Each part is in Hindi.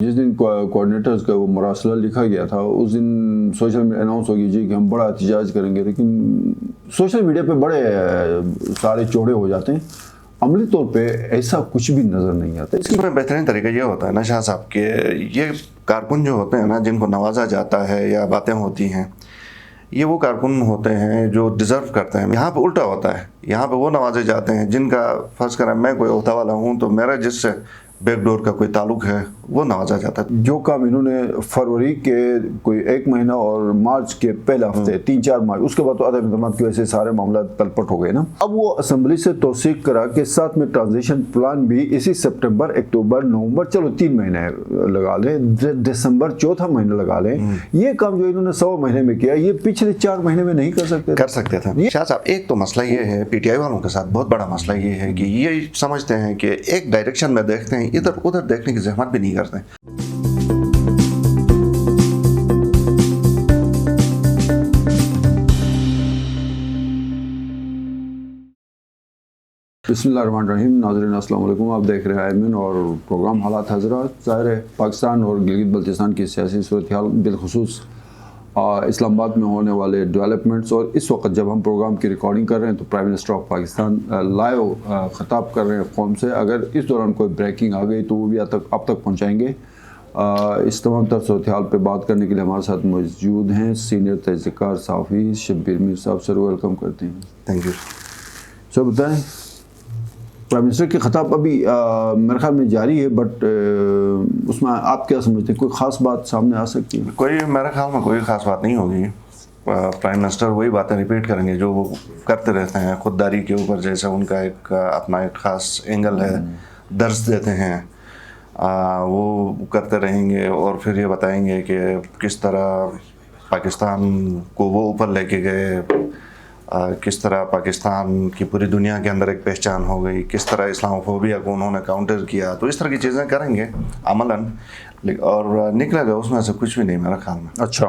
जिस दिन कोऑर्डिनेटर्स का वो मरासला लिखा गया था उस दिन सोशल मीडिया अनाउंस होगी जी कि हम बड़ा एहतजाज करेंगे, लेकिन सोशल मीडिया पे बड़े सारे चौड़े हो जाते हैं, अमली तौर पे ऐसा कुछ भी नज़र नहीं आता। इसमें बेहतरीन तरीका ये होता है ना शाह साहब के ये कारकुन जो होते हैं ना, जिनको नवाजा जाता है या बातें होती हैं, ये वो कारकुन होते हैं जो डिज़र्व करते हैं। यहाँ पे उल्टा होता है, यहाँ पे वो नवाजे जाते हैं जिनका फ़र्ज़ करें मैं कोई ओहदा वाला हूँ तो मेरा जिससे बैकडोर का कोई ताल्लुक है वो नवाजा जाता है। जो काम इन्होंने फरवरी के कोई 1 महीना और मार्च के पहले हफ्ते 3-4 मार्च, उसके बाद तो अदम इंतजाम की वजह से सारे मामला तलपट हो गए ना। अब वो असेंबली से तौसीक करा के साथ में ट्रांजिशन प्लान भी इसी सितंबर, अक्टूबर, नवंबर, चलो 3 महीने लगा लें, दिसंबर चौथा महीना लगा लें। ये काम जो इन्होंने 100 महीने में किया, ये पिछले 4 महीने में नहीं कर सकते थे। शाह साहब एक तो मसला ये है, पीटीआई वालों के साथ बहुत बड़ा मसला ये है कि ये समझते हैं कि एक डायरेक्शन में देखते हैं, इधर उधर देखने की जहमत भी नहीं करते। बिस्मिल्लाहिर्रहमानिर्रहीम। नाज़रीन अस्सलाम वालेकुम। आप देख रहे हैं आयमन और प्रोग्राम हालात हज़रात। ज़ाहिर है पाकिस्तान और गिलगित बल्तिस्तान की सियासी सूरत हाल, बिलखुसूस इस्लामाबाद में होने वाले डेवलपमेंट्स, और इस वक्त जब हम प्रोग्राम की रिकॉर्डिंग कर रहे हैं तो prime minister of Pakistan live ख़िताब कर रहे हैं कौम से। अगर इस दौरान कोई ब्रेकिंग आ गई तो वो भी अब तक पहुँचाएँगे। इस तमाम तर सूरत हाल पर बात करने के लिए हमारे साथ मौजूद हैं सीनियर तहज़ीक़ार सहाफ़ी शब्बीर मीर साहब। सर वेलकम करते हैं। Thank you sir. बताएँ, प्राइम मिनिस्टर की खिताब अभी मेरे ख्याल में जारी है, बट उसमें आप क्या समझते हैं, कोई ख़ास बात सामने आ सकती है? कोई मेरे ख्याल में कोई ख़ास बात नहीं होगी। प्राइम मिनिस्टर वही बातें रिपीट करेंगे जो वो करते रहते हैं। खुददारी के ऊपर जैसे उनका एक अपना एक ख़ास एंगल है, दर्ज देते हैं, वो करते रहेंगे और फिर ये बताएंगे कि किस तरह पाकिस्तान को वो ऊपर लेके गए, किस तरह पाकिस्तान की पूरी दुनिया के अंदर एक पहचान हो गई, किस तरह इस्लामोफोबिया को उन्होंने काउंटर किया। तो इस तरह की चीज़ें करेंगे अमलन, और निकलेगा उसमें से कुछ भी नहीं मेरा ख्याल में। अच्छा,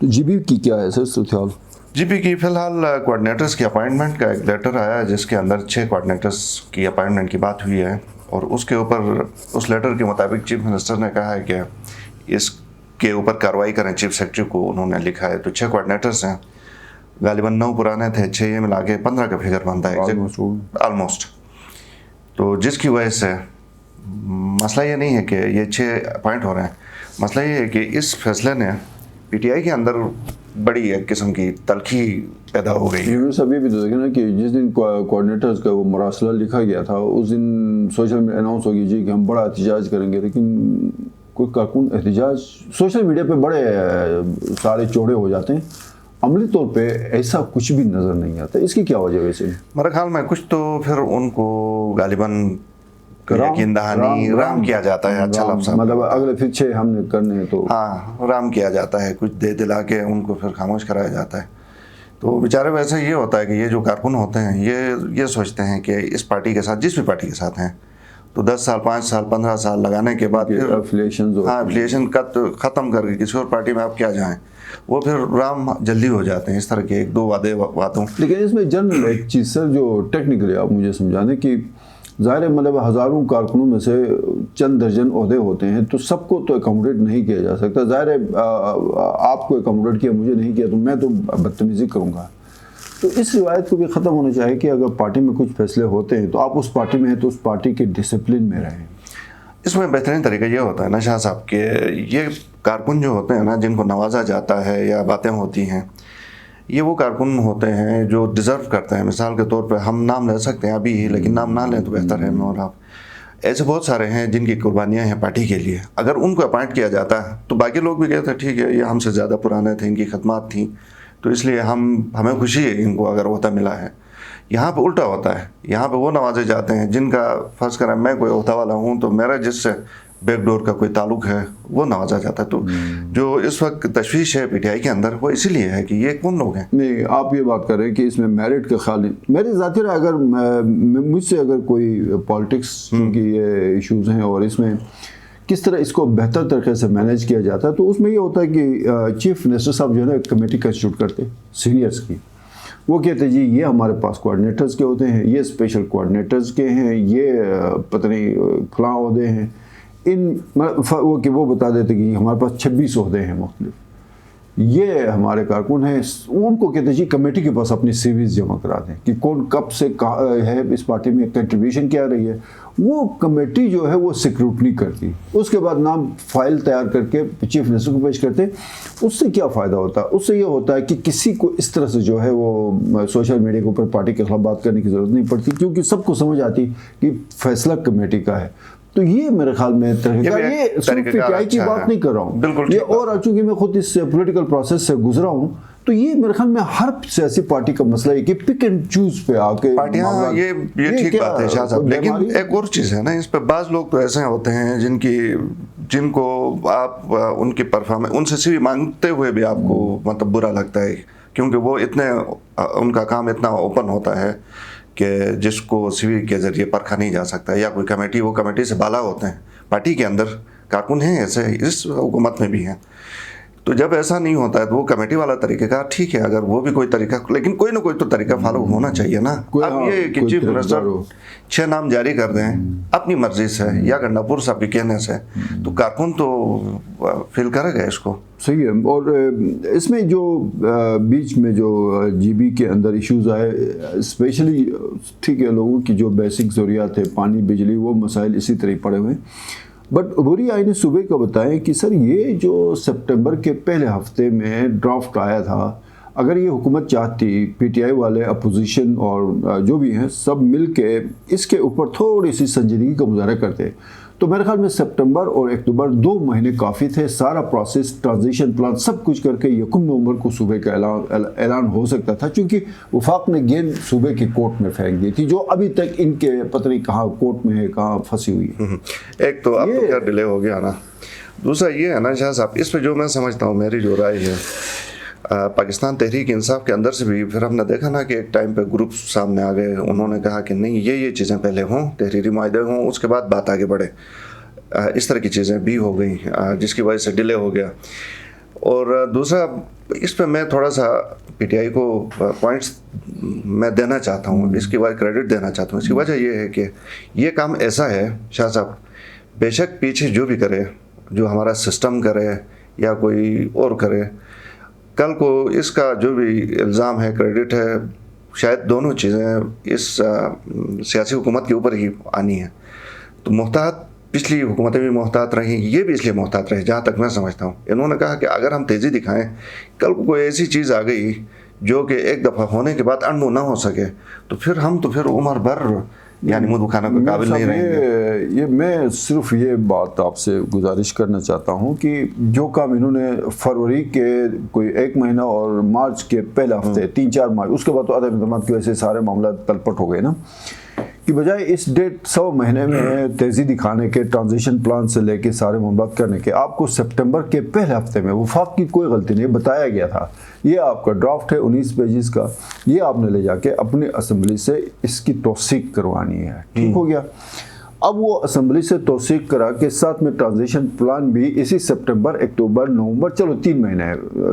तो जीबी की क्या है सर सूरत? जीबी की फ़िलहाल कोऑर्डिनेटर्स की अपॉइंटमेंट का एक लेटर आया है जिसके अंदर 6 कोऑर्डिनेटर्स की अपॉइंटमेंट की बात हुई है, और उसके ऊपर उस लेटर के मुताबिक चीफ मिनिस्टर ने कहा है कि इसके ऊपर कार्रवाई करें। चीफ सेक्रेटरी को उन्होंने लिखा है। तो 6 कोऑर्डिनेटर्स हैं, गालिबन 9 पुराने थे, 6 ये मिला के 15 का फिगर बनता है ऑलमोस्ट। तो जिसकी वजह से मसला ये नहीं है कि ये 6 अपॉइंट हो रहे हैं, मसला ये है कि इस फैसले ने पीटीआई के अंदर बड़ी एक किस्म की तलखी पैदा हो गई। अभी भी तो देखें ना कि जिस दिन कोऑर्डिनेटर्स का वो मरासला लिखा गया था उस दिन सोशल मीडिया अनाउंस होगी जी कि हम बड़ा एहतजाज करेंगे, लेकिन कोई कारकुन एहतजाज सोशल मीडिया पे बड़े सारे चौड़े हो जाते हैं, अमली तौर पे ऐसा कुछ भी नज़र नहीं आता। इसकी क्या वजह? वैसे मेरे ख्याल में कुछ तो फिर उनको गालिबन यकीन दहानी राम किया जाता है। अच्छा लफ्ज़, मतलब अगले फिर 6 हमने करने हैं तो हाँ राम किया जाता है, कुछ दे दिला के उनको फिर खामोश कराया जाता है। तो बेचारे वैसे ये होता है कि ये जो कारकुन होते हैं ये सोचते हैं कि इस पार्टी के साथ, जिस भी पार्टी के साथ हैं, तो 10 साल, 5 साल, 15 साल लगाने के बाद फिर एफिलिएशन ख़त्म करके किसी और पार्टी में आप क्या जाएं, वो फिर राम जल्दी हो जाते हैं। इस तरह के 1-2 बातों। लेकिन इसमें जनरल एक चीज़ सर जो टेक्निकली आप मुझे समझाने कि ज़ाहिर है मतलब हज़ारों कारकुनों में से चंद दर्जन ओहदे होते हैं, तो सबको तो अकोमोडेट नहीं किया जा सकता। ज़ाहिर है आपको अकोमोडेट किया, मुझे नहीं किया, तो मैं तो बदतमीज़ी करूँगा। तो इस रिवायत को भी ख़त्म होना चाहिए कि अगर पार्टी में कुछ फैसले होते हैं तो आप उस पार्टी में हैं तो उस पार्टी के डिसिप्लिन में रहें। इसमें बेहतरीन तरीका ये होता है ना शाह साहब के ये कारकुन जो होते हैं ना, जिनको नवाजा जाता है या बातें होती हैं, ये वो कारकुन होते हैं जो डिज़र्व करते हैं। मिसाल के तौर पे हम नाम ले सकते हैं अभी ही, लेकिन नाम ना लें तो बेहतर है। मैं और आप ऐसे बहुत सारे हैं जिनकी कुर्बानियाँ हैं पार्टी के लिए। अगर उनको अपॉइंट किया जाता है तो बाकी लोग भी कहते हैं ठीक है ये हमसे ज़्यादा पुराने थे, इनकी खदमात थी, तो इसलिए हमें खुशी है इनको अगर ओहदा मिला है। यहाँ पे उल्टा होता है, यहाँ पे वो नवाजे जाते हैं जिनका फ़र्ज़ करें मैं कोई ओहदा वाला हूँ तो मेरा जिससे बैकडोर का कोई ताल्लुक है वो नवाजा जाता है। तो जो इस वक्त तशवीश है पीटीआई के अंदर वो इसीलिए है कि ये कौन लोग हैं। नहीं, आप ये बात कर रहे हैं कि इसमें मेरिट का ख्याल नहीं। मेरी ज़ाती राय, अगर मुझसे अगर कोई पॉलिटिक्स की ये इश्यूज़ हैं और इसमें किस तरह इसको बेहतर तरीके से मैनेज किया जाता है, तो उसमें ये होता है कि चीफ मिनिस्टर साहब जो है ना एक कमेटी कंस्टिट्यूट करते सीनियर्स की, वो कहते हैं जी ये हमारे पास कोऑर्डिनेटर्स के होते हैं, ये स्पेशल कोऑर्डिनेटर्स के हैं, ये पता नहीं फलां ओहदे हैं, वो बता देते कि हमारे पास 26 ओहदे हैं मुख्तलिफ, ये हमारे कारकुन हैं, उनको कहते जी कमेटी के पास अपनी सीवीज जमा करा दें कि कौन कब से है इस पार्टी में कंट्रीब्यूशन क्या रही है। वो कमेटी जो है वो सिक्रूटनी करती, उसके बाद नाम फाइल तैयार करके चीफ मिनिस्टर को पेश करते। उससे क्या फ़ायदा होता है? उससे ये होता है कि किसी को इस तरह से जो है वो सोशल मीडिया के ऊपर पार्टी के खिलाफ बात करने की ज़रूरत नहीं पड़ती, क्योंकि सबको समझ आती कि फैसला कमेटी का है। तो ये मेरे ख्याल में तरीका, ये सिर्फ पीटीआई की बात नहीं कर रहा हूँ, ये और चूंकि मैं खुद इस पॉलिटिकल प्रोसेस से गुजरा हूँ, तो ये मेरे ख्याल में हर सियासी पार्टी का मसला है कि पिक एंड चूज पे आके पार्टियां, ये ठीक बात है शाह साहब, लेकिन एक और चीज़ है ना, इस पे बाज लोग तो ऐसे होते हैं जिनको आप उनकी परफॉर्मेंस, उनसे सीवी मांगते हुए भी आपको मतलब बुरा लगता है, क्योंकि वो उनका काम इतना ओपन होता है कि जिसको सीवी के जरिए परखा नहीं जा सकता, या कोई कमेटी, वो कमेटी से बाला होते हैं, पार्टी के अंदर कारकुन हैं ऐसे, इस हुकूमत में भी हैं। तो जब ऐसा नहीं होता है तो वो कमेटी वाला तरीक़ेकार ठीक है, अगर वो भी कोई तरीका, लेकिन कोई ना कोई तो तरीका फॉलो होना चाहिए ना। अब ये कि चीफ मिनिस्टर 6 नाम जारी कर दें अपनी मर्जी से या गंडापुर साहब के कहने से, तो कारकुन तो फील करेगा इसको। सही है। और इसमें जो बीच में जो जीबी के अंदर इश्यूज आए, स्पेशली ठीक है, लोगों की जो बेसिक ज़रूरियात है, पानी, बिजली, वो मसाइल इसी तरह पड़े हुए। बट अबूरी आई ने सुबह का बताया कि सर ये जो सितंबर के पहले हफ्ते में ड्राफ्ट आया था, अगर ये हुकूमत चाहती, पीटीआई वाले, अपोजिशन और जो भी हैं सब मिल के इसके ऊपर थोड़ी सी संजीदगी का मुजाहरा करते, तो मेरे ख्याल में सितंबर और अक्टूबर 2 महीने काफ़ी थे। सारा प्रोसेस, ट्रांजिशन प्लान, सब कुछ करके 1 नवंबर को सूबे का ऐलान हो सकता था, क्योंकि वफाक ने गेंद सूबे के कोर्ट में फेंक दी थी, जो अभी तक इनके पता नहीं कहाँ कोर्ट में है, कहाँ फंसी हुई है। एक तो अब तो क्या डिले हो गया ना, दूसरा ये है ना शाह साहब, इस पर जो मैं समझता हूँ, मेरी जो राय है, पाकिस्तान तहरीक इंसाफ के अंदर से भी फिर हमने देखा ना कि एक टाइम पे ग्रुप सामने आ गए, उन्होंने कहा कि नहीं ये चीज़ें पहले हों, तहरीरी माहदे हों, उसके बाद बात आगे बढ़े। इस तरह की चीज़ें भी हो गई जिसकी वजह से डिले हो गया। और दूसरा, इस पे मैं थोड़ा सा पीटीआई को पॉइंट्स मैं देना चाहता हूँ, इसकी वजह क्रेडिट देना चाहता हूँ। इसकी वजह ये है कि ये काम ऐसा है शाह साहब, बेशक पीछे जो भी करे, जो हमारा सिस्टम करे या कोई और करे, कल को इसका जो भी इल्ज़ाम है, क्रेडिट है, शायद दोनों चीज़ें इस सियासी हुकूमत के ऊपर ही आनी है। तो मोहतात, पिछली हुकूमतें भी मोहतात रहीं, ये भी इसलिए मोहतात रहे जहाँ तक मैं समझता हूँ। इन्होंने कहा कि अगर हम तेज़ी दिखाएं, कल को कोई ऐसी चीज़ आ गई जो कि एक दफ़ा होने के बाद अनडू ना हो सके, तो फिर उम्र भर यानी मुँह दुखाने के काबिल नहीं रहेंगे। ये मैं सिर्फ ये बात आपसे गुजारिश करना चाहता हूँ कि जो काम इन्होंने फरवरी के कोई 1 महीना और मार्च के पहले हफ्ते 3-4 मार्च, उसके बाद तो अदम इक़दाम की वजह से सारे मामला तलपट हो गए ना, कि बजाय इस 1.5 महीने में तेज़ी दिखाने के, ट्रांजिशन प्लान से लेके सारे मामला करने के, आपको सितंबर के पहले हफ्ते में, वफाक की कोई गलती नहीं, बताया गया था ये आपका ड्राफ्ट है 19 पेजेस का, ये आपने ले जाके अपनी असेंबली से इसकी तौसीक करवानी है। ठीक हो गया। अब वो असेंबली से तौसीक करा के साथ में ट्रांजिशन प्लान भी इसी सितंबर, अक्टूबर, नवंबर, चलो 3 महीने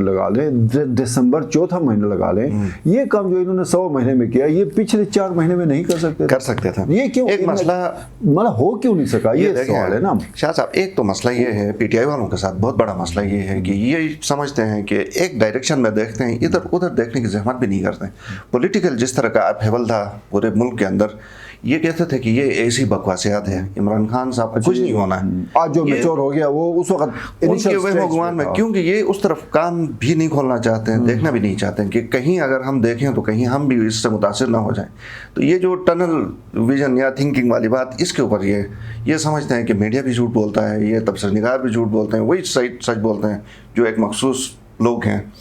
लगा लें, दिसंबर 4था महीना लगा लें। ये काम जो इन्होंने 100 महीने में किया, ये पिछले 4 महीने में नहीं कर सकते थे। ये क्यों एक मसला हो क्यों नहीं सका, ये सवाल है ना शाह साहब। एक तो मसला ये है पीटीआई वालों के साथ, बहुत बड़ा मसला ये है कि ये समझते हैं कि एक डायरेक्शन में देखते हैं, इधर उधर देखने की जहमत भी नहीं करते। पॉलिटिकल जिस तरह का अपहेवल था पूरे मुल्क के अंदर, ये कहते थे कि ये ऐसी बकवासियात है, इमरान खान साहब कुछ नहीं होना है। आज जो मैच्योर हो गया वो उस वक्त उनके वह भगवान में, क्योंकि ये उस तरफ कान भी नहीं खोलना चाहते हैं, देखना भी नहीं चाहते हैं कि कहीं अगर हम देखें तो कहीं हम भी इससे मुतासिर ना हो जाएं। तो ये जो टनल विजन या थिंकिंग वाली बात, इसके ऊपर ये समझते हैं कि मीडिया भी झूठ बोलता है, ये तबसरनिगार भी झूठ बोलते हैं, वही सच बोलते हैं जो एक मखसूस लोग हैं।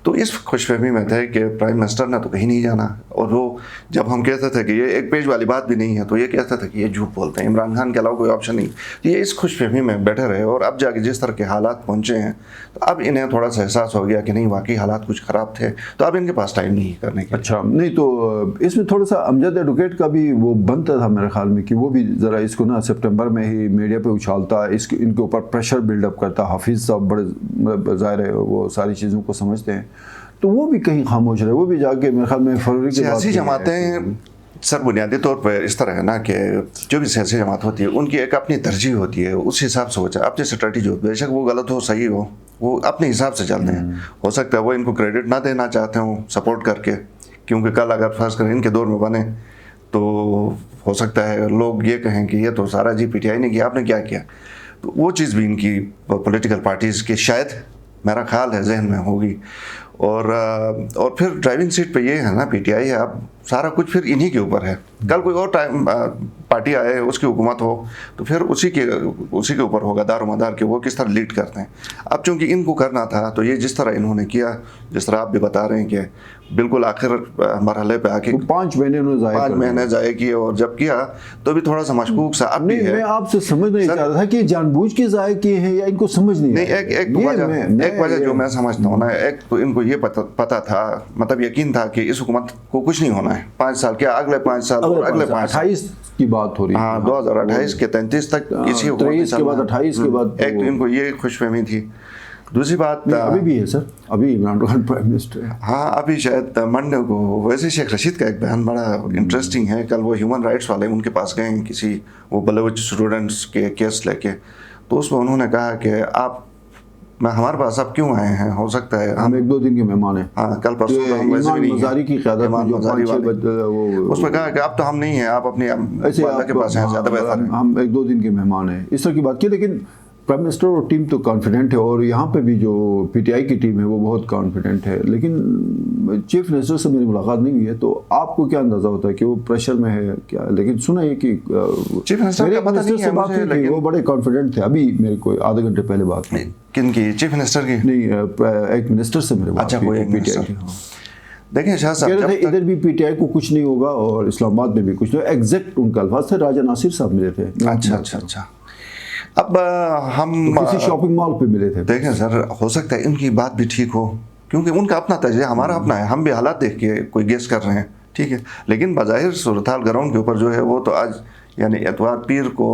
तो इस खुशफहमी में थे कि प्राइम मिनिस्टर ने तो कहीं नहीं जाना, और वो जब हम कहते थे कि ये 1 पेज वाली बात भी नहीं है, तो ये कहते थे कि ये झूठ बोलते हैं, इमरान खान के अलावा कोई ऑप्शन नहीं। तो ये इस खुशफहमी में बैठे रहे, और अब जाके जिस तरह के हालात पहुँचे हैं, तो अब इन्हें थोड़ा सा एहसास हो गया कि नहीं, वाकई हालात कुछ ख़राब थे, तो अब इनके पास टाइम नहीं करने के। अच्छा, नहीं तो इसमें थोड़ा सा अमजद एडवोकेट का भी वो बनता था मेरे ख्याल में, कि वो भी ज़रा इसको ना सितंबर में ही मीडिया पे उछालता, इनके ऊपर प्रेशर बिल्डअप करता। हाफिज़ साहब बड़े ज़ाहिर है वो सारी चीज़ों को समझते हैं, तो वो भी कहीं खामोश रहे। वो भी जाके मेरे ख्याल में फरवरी के सियासी जमातें सर बुनियादी तौर पर इस तरह है ना कि जो भी सियासी जमात होती है उनकी एक अपनी तरजीह होती है, उस हिसाब से होता है, अपनी स्ट्रेटजी होती है। बेशक वो गलत हो सही हो, वो अपने हिसाब से चलते हैं। हो सकता है वो इनको क्रेडिट ना देना चाहते हो सपोर्ट करके, क्योंकि कल अगर फर्ज करें इनके दौर में बने तो हो सकता है लोग ये कहें कि ये तो सारा जी पीटीआई ने किया, आपने क्या किया। तो वो चीज़ भी इनकी पॉलिटिकल पार्टीज़ के शायद मेरा ख्याल है जहन में होगी। और फिर ड्राइविंग सीट पे ये है ना पीटीआई है, अब सारा कुछ फिर इन्हीं के ऊपर है। कल कोई और टाइम पार्टी आए, उसकी हुकूमत हो, तो फिर उसी के ऊपर होगा दारोमदार कि वो किस तरह लीड करते हैं। अब चूंकि इनको करना था तो ये जिस तरह इन्होंने किया, जिस तरह आप भी बता रहे हैं कि बिल्कुल आखिर मरहले पे आके 5 महीने ज़ाया किए, और जब किया तो भी थोड़ा सा मशकूक सा अब भी है। मैं आपसे समझ नहीं चाह रहा था कि जानबूझ के ज़ाया किए हैं या इनको समझ नहीं। एक वजह जो मैं समझता हूँ ना, एक तो इनको ये पता था, मतलब यकीन था कि इस हुकूमत को कुछ नहीं होना है 5 साल, क्या अगले 5 साल और अगले 5 साल 28 की बात हो रही है। हाँ, 2028 के 33 तक इसी हुकूमत 23 के बाद 28 के बाद एक तो इनको ये खुशफहमी थी। दूसरी बात अभी भी है सर, अभी इमरान खान प्राइम मिनिस्टर है। हाँ, अभी शायद मंडे को वैसे शेख रशीद का एक बयान बड़ा इंटरेस्टिंग है। कल वो ह्यूमन राइट्स वाले उनके पास गए हैं किसी वो बलोच स्टूडेंट्स के केस लेके, तो उसमें उन्होंने कहा कि आप हमारे पास अब क्यों आए हैं, हो सकता है हम 1-2 दिन के मेहमान हैं। हाँ, कल परसों तो हम वैसे भी नहीं मज़ारी की क़यादत में जो 5-6 उसमें कहा कि अब तो हम नहीं हैं, आप अपनी वालिदा के पास हैं, ज़्यादा बेहतर है। हम 1-2 दिन के मेहमान हैं, इस तरह की बात की। लेकिन प्राइम मिनिस्टर और टीम तो कॉन्फिडेंट है, और यहाँ पे भी जो पीटीआई की टीम है वो बहुत कॉन्फिडेंट है। लेकिन चीफ मिनिस्टर से मेरी मुलाकात नहीं हुई है, तो आपको क्या अंदाज़ा होता है कि वो प्रेशर में है क्या? लेकिन सुना है कि चीफ मिनिस्टर का पता नहीं है मुझे, लेकिन वो बड़े कॉन्फिडेंट थे। अभी मेरे को आधे घंटे पहले बात हुई। किनकी? चीफ मिनिस्टर की? नहीं, एक मिनिस्टर से मेरे बात। अच्छा, कोई एक मिनिस्टर। देखिए शाह साहब, जब इधर भी पीटीआई को कुछ नहीं होगा और इस्लामाबाद में भी कुछ नहीं, एग्जैक्ट उनका अल्फाज थे। राजा नासिर साहब मिले थे। अच्छा। अब हम किसी शॉपिंग मॉल पे मिले थे। देखें सर, हो सकता है इनकी बात भी ठीक हो, क्योंकि उनका अपना तजर्बा, हमारा अपना है। हम भी हालात देख के कोई गेस कर रहे हैं, ठीक है। लेकिन बज़ाहिर सूरत हाल ग्राउंड के ऊपर जो है वो तो आज यानी एतवार पीर को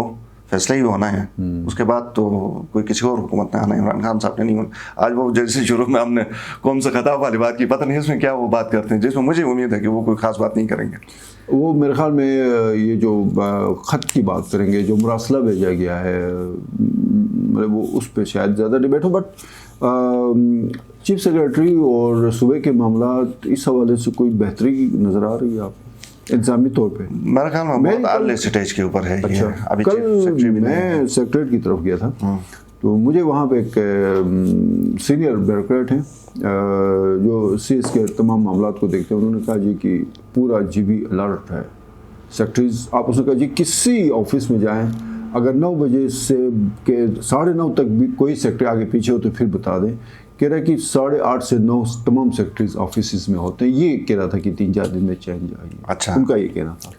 फैसला ही होना है। उसके बाद तो कोई किसी और हुकूमत ने आना है, इमरान खान साहब ने नहीं होना। आज वो जैसे शुरू में हमने कौम से खताब वाली बात की, पता नहीं इसमें क्या वो बात करते हैं, जिसमें मुझे उम्मीद है कि वो कोई ख़ास बात नहीं करेंगे। वो मेरे ख्याल में ये जो ख़त की बात करेंगे, जो मुरासला भेजा गया है, मतलब वो उस पर शायद ज़्यादा डिबेट हो। बट चीफ सेक्रेटरी और सूबे के मामला इस हवाले से कोई बेहतरी नज़र आ रही है आपको इंतजामी तौर पे? मेरे ख्याल में बहुत आले स्टेज के ऊपर है। अच्छा, अभी कल मैं सेक्रेटरी की तरफ गया था, तो मुझे वहाँ पे एक सीनियर ब्यूरोक्रेट हैं जो सीएस के तमाम मामलात को देखते हैं। उन्होंने कहा जी कि पूरा जीबी अलर्ट है सेक्रेटरीज। आप उसने कहा जी किसी ऑफिस में जाएं, अगर 9 बजे से के 9:30 तक भी कोई सेक्रेटरी आगे पीछे हो तो फिर बता दें। कह रहा है कि 8:30 से 9 तमाम सेक्रेटरीज ऑफिस में होते हैं। ये कह रहा था कि 3-4 दिन में चेंज आएगी। अच्छा, उनका ये कहना था।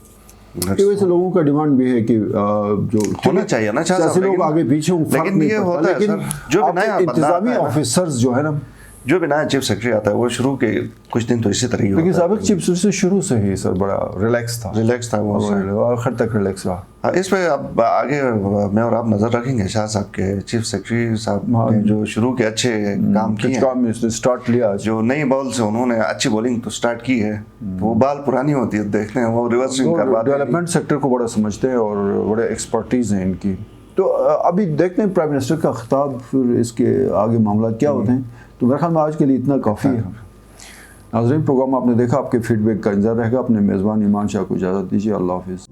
कि वैसे लोगों का डिमांड भी है कि जो होना चाहिए ना, जैसे लोग आगे पीछे हों, लेकिन ये होता है सर, जो भी नया इंतजामी ऑफिसर्स जो है ना, जो भी नया चीफ सेक्रेटरी आता है वो शुरू के कुछ दिन तो इसी तरह ही होता है। लेकिन साबिक चीफ सेक्रेटरी शुरू से ही सर बड़ा रिलैक्स था वो आखिर तक रिलैक्स रहा। इस पे अब आगे मैं और आप नज़र रखेंगे शाह साहब के, चीफ सेक्रेटरी साहब ने जो शुरू के अच्छे काम किए हैं, स्टार्ट लिया, जो नई बॉल से उन्होंने अच्छी बॉलिंग तो स्टार्ट की है। वो बाल पुरानी होती है, देखते हैं वो रिवर्स स्विंग करवा, डेवलपमेंट सेक्टर को बड़ा समझते हैं और बड़े एक्सपर्टीज हैं इनकी। तो अभी देखते हैं प्राइम मिनिस्टर का खिताब, फिर इसके आगे मामला क्या होते हैं। तो मेरे ख्याल में आज के लिए इतना काफ़ी है। नाज़रीन, प्रोग्राम आपने देखा, आपके फीडबैक का इंतजार रहेगा। अपने मेज़बान ईमान शाह को इजाज़त दीजिए। अल्लाह हाफिज़।